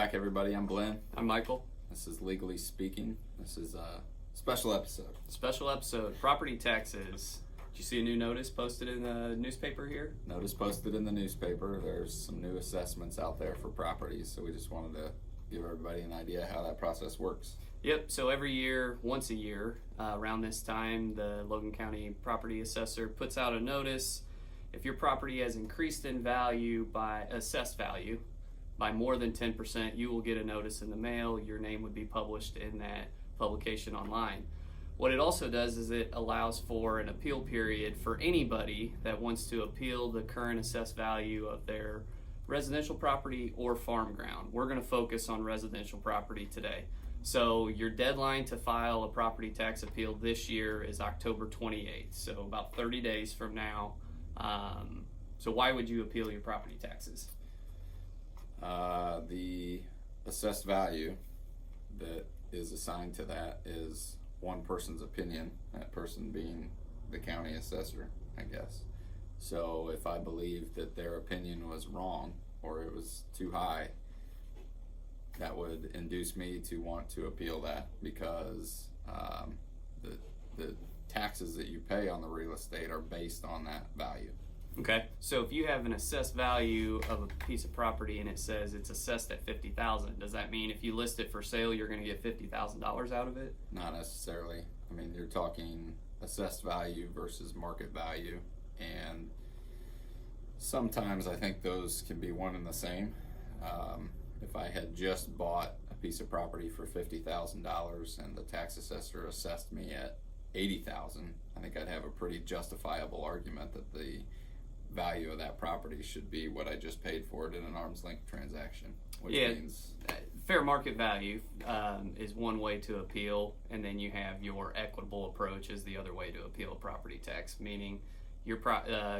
back, everybody. I'm Glenn. I'm Michael. This is Legally Speaking. This is a special episode. Special episode, property taxes. Did you see a new notice posted in the newspaper here? Notice posted in the newspaper. There's some new assessments out there for properties, so we just wanted to give everybody an idea how that process works. Yep, so every year, once a year, around this time, the Logan County property assessor puts out a notice. If your property has increased in value by assessed value by more than 10%, you will get a notice in the mail. Your name would be published in that publication online. What it also does is it allows for an appeal period for anybody that wants to appeal the current assessed value of their residential property or farm ground. We're going to focus on residential property today. So your deadline to file a property tax appeal this year is October 28th, so about 30 days from now. So why would you appeal your property taxes? The assessed value that is assigned to that is one person's opinion, that person being the county assessor, I guess. So if I believe that their opinion was wrong or it was too high, that would induce me to want to appeal that because the taxes that you pay on the real estate are based on that value. Okay, so if you have an assessed value of a piece of property and it says it's assessed at $50,000, does that mean if you list it for sale, you're going to get $50,000 out of it? Not necessarily. I mean, you're talking assessed value versus market value, and sometimes I think those can be one and the same. If I had just bought a piece of property for $50,000 and the tax assessor assessed me at $80,000, I think I'd have a pretty justifiable argument that the value of that property should be what I just paid for it in an arm's length transaction, which means fair market value is one way to appeal, and then you have your equitable approach is the other way to appeal a property tax, meaning your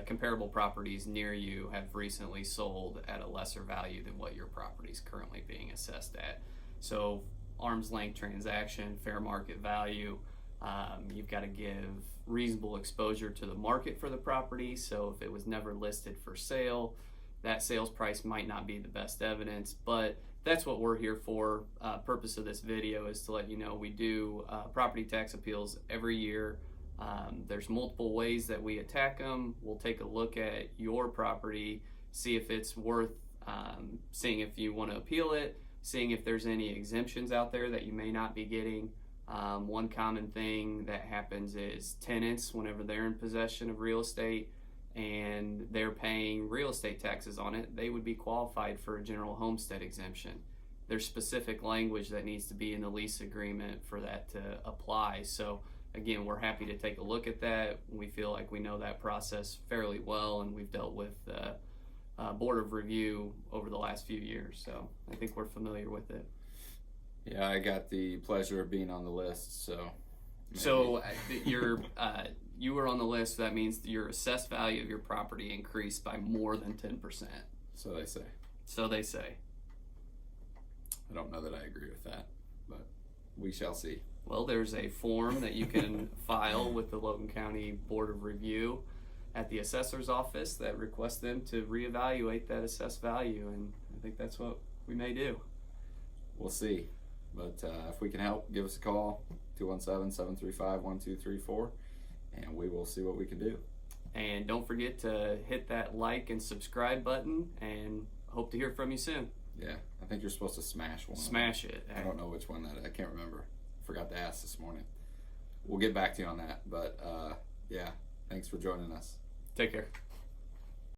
comparable properties near you have recently sold at a lesser value than what your property is currently being assessed at. So arm's length transaction, fair market value, you've got to give reasonable exposure to the market for the property. So if it was never listed for sale, that sales price might not be the best evidence, but that's what we're here for. Purpose of this video is to let you know we do property tax appeals every year. There's multiple ways that we attack them. We'll take a look at your property, see if it's worth seeing if you want to appeal it, seeing if there's any exemptions out there that you may not be getting. One common thing that happens is tenants, whenever they're in possession of real estate and they're paying real estate taxes on it, they would be qualified for a general homestead exemption. There's specific language that needs to be in the lease agreement for that to apply. So again, we're happy to take a look at that. We feel like we know that process fairly well, and we've dealt with Board of Review over the last few years, so I think we're familiar with it. Yeah, I got the pleasure of being on the list, so. Maybe. So you were on the list, so that means your assessed value of your property increased by more than 10%. So they say. So they say. I don't know that I agree with that, but we shall see. Well, there's a form that you can file with the Logan County Board of Review at the assessor's office that requests them to reevaluate that assessed value, and I think that's what we may do. We'll see. But if we can help, give us a call, 217-735-1234, and we will see what we can do. And don't forget to hit that like and subscribe button, and hope to hear from you soon. Yeah, I think you're supposed to smash one. Smash it. I don't know which one that, I can't remember. Forgot to ask this morning. We'll get back to you on that. But yeah, thanks for joining us. Take care.